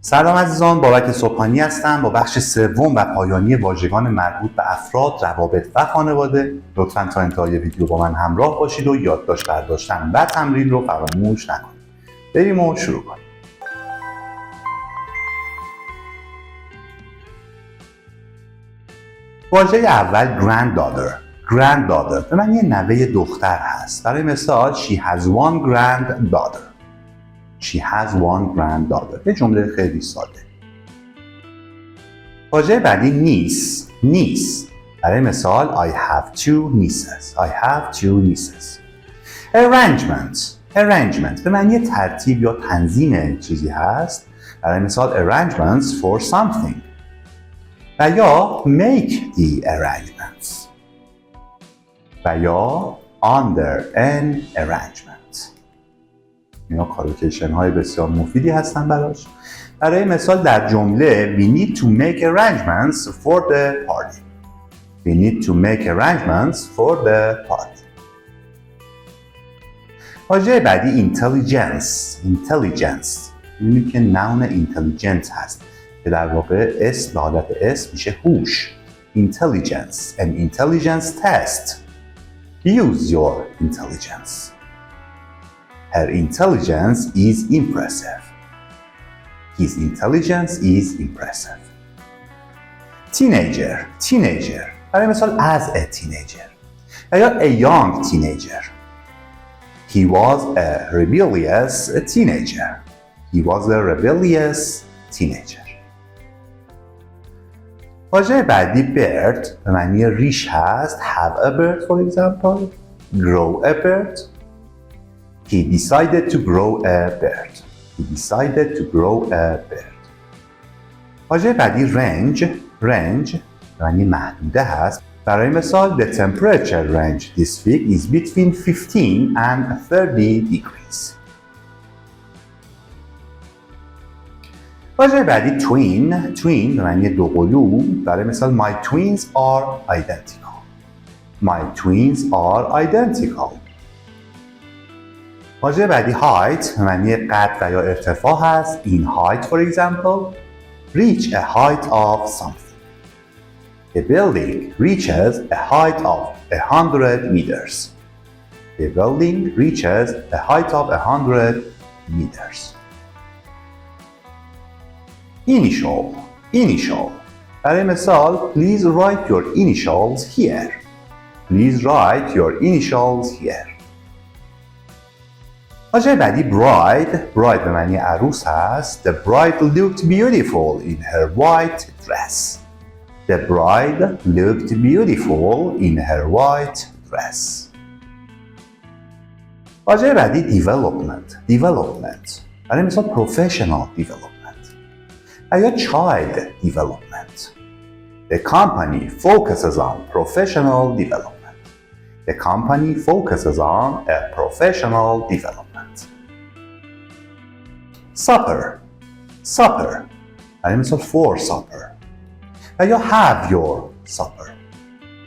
سلام عزیزان، بابک صبحانی هستم با بخش سوم و پایانی واژگان مربوط به افراد، روابط و خانواده. لطفاً تا انتهای ویدیو با من همراه باشید و یادداشت برداشتن و تمرین رو فراموش نکنید. بریم و شروع کنیم. واژه اول granddaughter به معنی نوه دختر هست. برای مثال she has one granddaughter. She has one granddaughter. یه جمله خیلی ساده. واژه بعدی niece. برای مثال I have two nieces. Arrangement به معنی ترتیب یا تنظیم چیزی هست. برای مثال arrangements for something. و یا make the arrangements. و یا under an arrangement. اینا کالوکیشن های بسیار مفیدی هستن براش. برای مثال در جمله we need to make arrangements for the party. واژه بعدی intelligence. می‌بینید که noun intelligent هست که در واقع اسم به حالت اسم میشه هوش. Intelligence, an intelligence test. Use your intelligence. Her intelligence is impressive. His intelligence is impressive. Teenager. برای مثال as a teenager. یا a young teenager. He was a rebellious teenager. واژه بعدی bird به معنی ریش هست. Have a bird for example. Grow a bird. He decided to grow a bird. واژه بعدی range به معنی محدوده هست. برای مثال the temperature range this week is between 15 and 30 degrees. واژه بعدی twin به معنی دوقلو. برای مثال my twins are identical. واژه بعدی height به معنی قد و یا ارتفاع هست. In height for example, reach a height of something. A building reaches a height of 100 meters. Initial برای مثال please write your initials here. واژه بعدی bride به معنی عروس هست. The bride looked beautiful in her white dress. واژه بعدی development برای مثال professional development. یا child development. The company focuses on professional development. Supper برای مثال for supper. یا have your supper.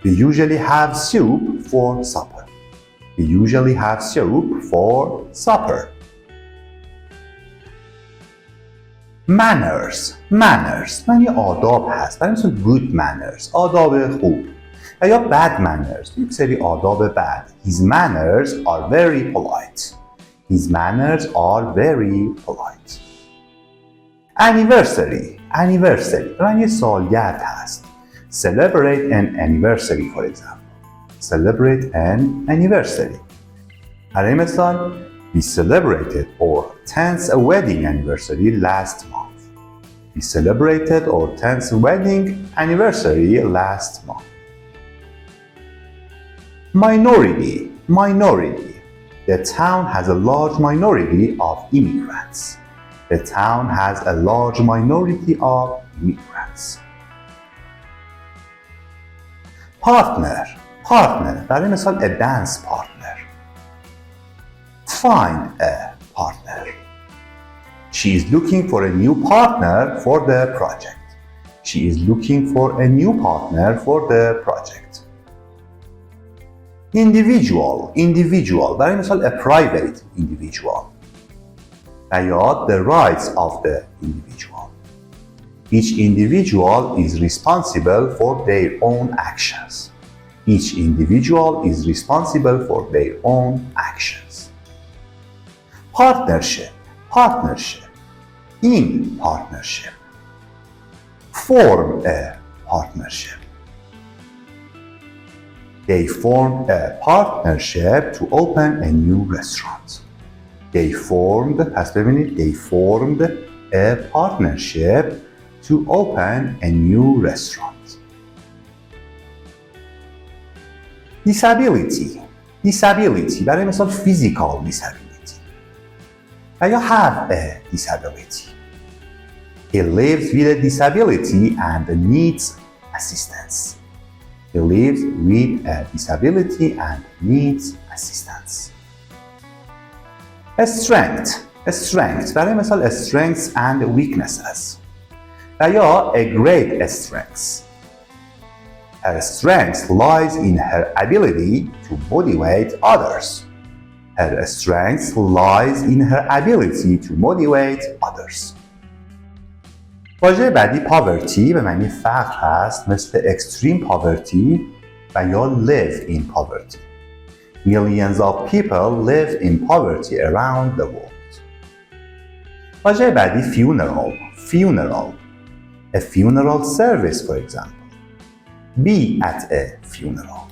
We usually have soup for supper. Manners معنی آداب هست. برای مثال good manners آداب خوب. یا bad manners یک سری آداب بد. His manners are very polite. Anniversary معنی سالگرد هست. Celebrate an anniversary for example. برای مثال We celebrated our 10th wedding anniversary last month. Minority. The town has a large minority of immigrants. Partner برای مثال a dance partner. Find a partner. She is looking for a new partner for the project. Individual برای مثال a private individual. و یا the rights of the individual. Each individual is responsible for their own actions. Each individual is responsible for their own actions. Partnership, partnership. In partnership. Form a partnership. They formed a partnership to open a new restaurant. They formed, پس ببینید, they formed a partnership to open a new restaurant. Disability, disability, برای مثال physical disability. و یا have a disability. He lives with a disability and needs assistance. He lives with a disability and needs assistance. A strength, a strength. برای مثال strengths and weaknesses. و یا a great strength. Her strength lies in her ability to motivate others. Her strength lies in her ability to motivate others. واژه بعدی poverty به معنی فقر هست، مثل extreme poverty و یا live in poverty. Millions of people live in poverty around the world. واژه بعدی funeral, funeral. A funeral service, for example. Be at a funeral.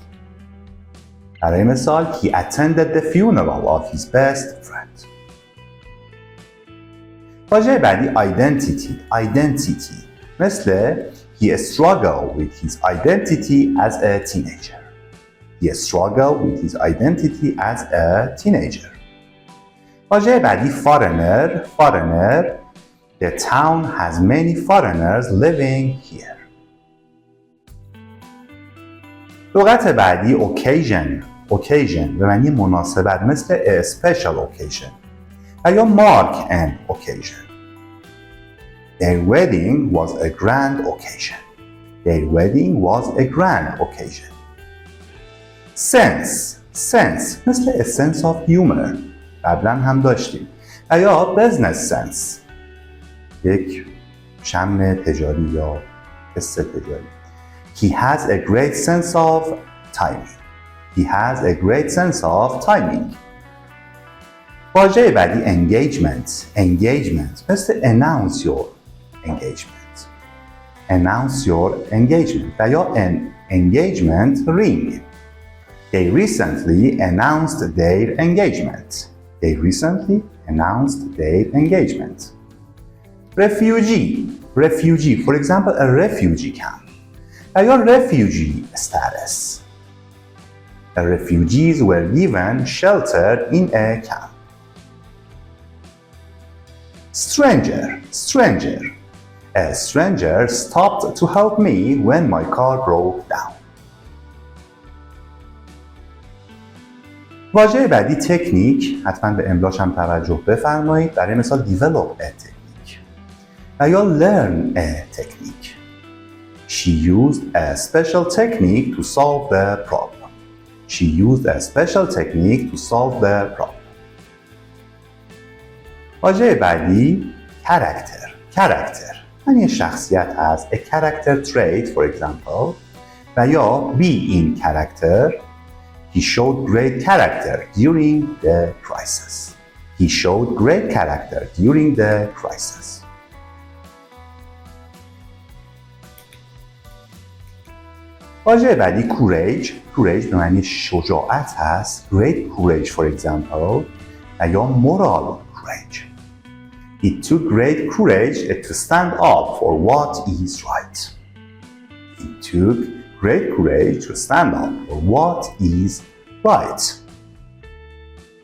برای مثال, he attended the funeral of his best friend. واژه بعدی identity, identity. مثل he struggled with his identity as a teenager. He struggled with his identity as a teenager. واژه بعدی foreigner, foreigner. The town has many foreigners living here. لغت بعدی occasion, occasion به معنی مناسبت، مثل a special occasion و یا mark an occasion. Their wedding was a grand occasion. Their wedding was a grand occasion. Sense, sense مثل a sense of humor قبلا هم داشتیم و یا business sense یک شم تجاری یا حس تجاری. He has a great sense of timing. He has a great sense of timing. واژه بعدی engagement, engagement مثل announce your engagement. Announce your engagement و یا an engagement ring. They recently announced their engagement. They recently announced their engagement. Refugee, refugee, for example, a refugee camp. و یا refugee status. The refugees were given shelter in a camp. Stranger, stranger. A stranger stopped to help me when my car broke down. واژه بعدی تکنیک، حتما به املاش هم توجه بفرمایید. برای مثال develop a technique و یا learn a technique. She used a special technique to solve the problem. She used a special technique to solve the problem. واژه بعدی character, character یعنی شخصیت هست. A character trait, for example. و یا be in character. He showed great character during the crisis. He showed great character during the crisis. واژه بعدی courage. courage به معنی شجاعت هست. Great courage, for example. و یا moral courage. It took great courage to stand up for what is right. It took great courage to stand up for what is right.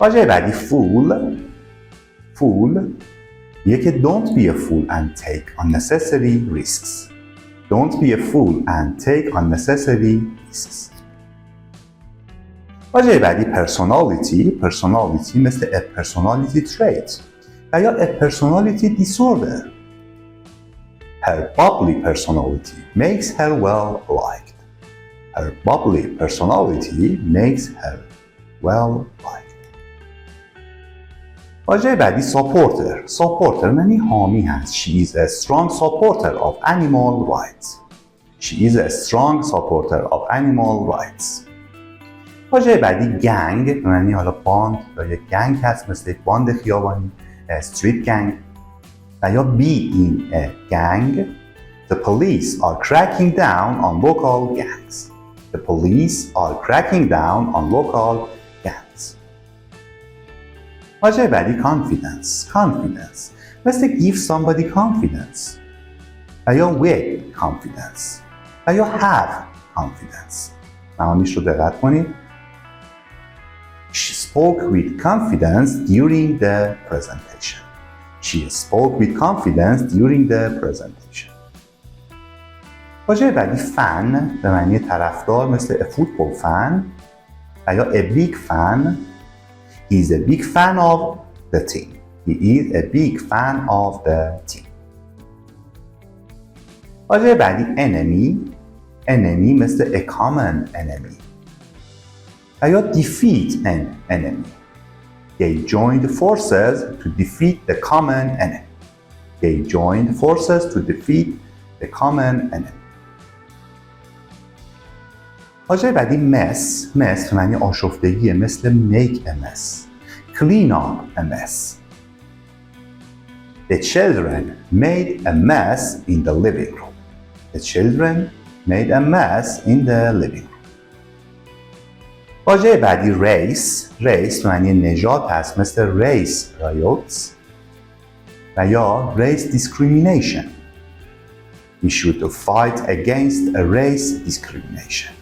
واژه بعدی fool. fool میگه که don't be a fool and take unnecessary risks. Don't be a fool and take unnecessary risks. واژه بعدی personality. personality مثل a personality trait و یا a personality disorder. Her bubbly personality makes her well liked. Her bubbly personality makes her well liked. واژه بعدی supporter. supporter یعنی حامی هست. She is a strong supporter of animal rights. She is a strong supporter of animal rights. واژه بعدی gang یعنی حالا باند یا یک گنگ هست، مثل یک باند خیابانی، street gang. و یا be in a gang. The police are cracking down on local gangs. The police are cracking down on local gangs. واژه بعدی confidence. confidence مثل give somebody confidence و یا with confidence و یا have confidence. معانیش رو دقت کنید. She spoke with confidence during the presentation. She spoke with confidence during the presentation. واژه بعدی fan به معنی طرفدار، مثل a football fan و یا a big fan. He is a big fan of the team. He is a big fan of the team. واژه بعدی enemy. enemy مثل a common enemy و یا defeat an enemy. They joined forces to defeat the common enemy. They joined forces to defeat the common enemy. واژه بعدی mess. mess معنی آشفتگیه، مثل make a mess. clean up a mess. The children made a mess in the living room. The children made a mess in the living room. واژه بعدی race. race معنی نژاد هست، مثل race riots و یا race discrimination. We should fight against a race discrimination.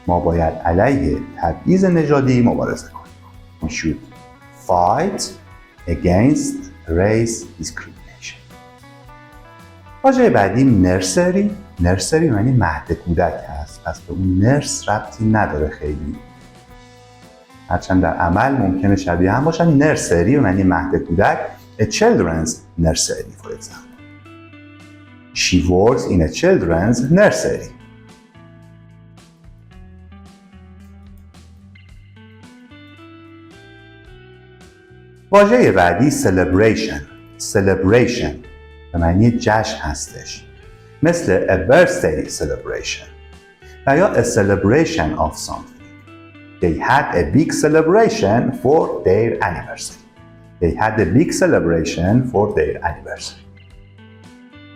ما باید علیه تبعیض نژادی مبارزه کنیم. We should fight against race discrimination. واژه بعدی nursery. nursery یعنی مهد کودک هست، پس به اون نرس ربطی نداره خیلی، هرچند در عمل ممکنه شبیه هم باشن. nursery یعنی مهد کودک. A children's nursery for example. She works in a children's nursery. واژه بعدی celebration. celebration به معنی جشن هستش، مثل a birthday celebration و یا a celebration of something. They had a big celebration for their anniversary. They had a big celebration for their anniversary.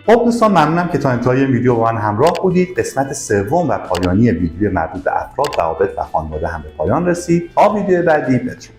خب دوستان، ممنونم که تا انتهای ویدیو با من همراه بودید. قسمت سوم و پایانی ویدیو مربوط به افراد، روابط و خانواده هم به پایان رسید. تا ویدیو بعدی بدرود.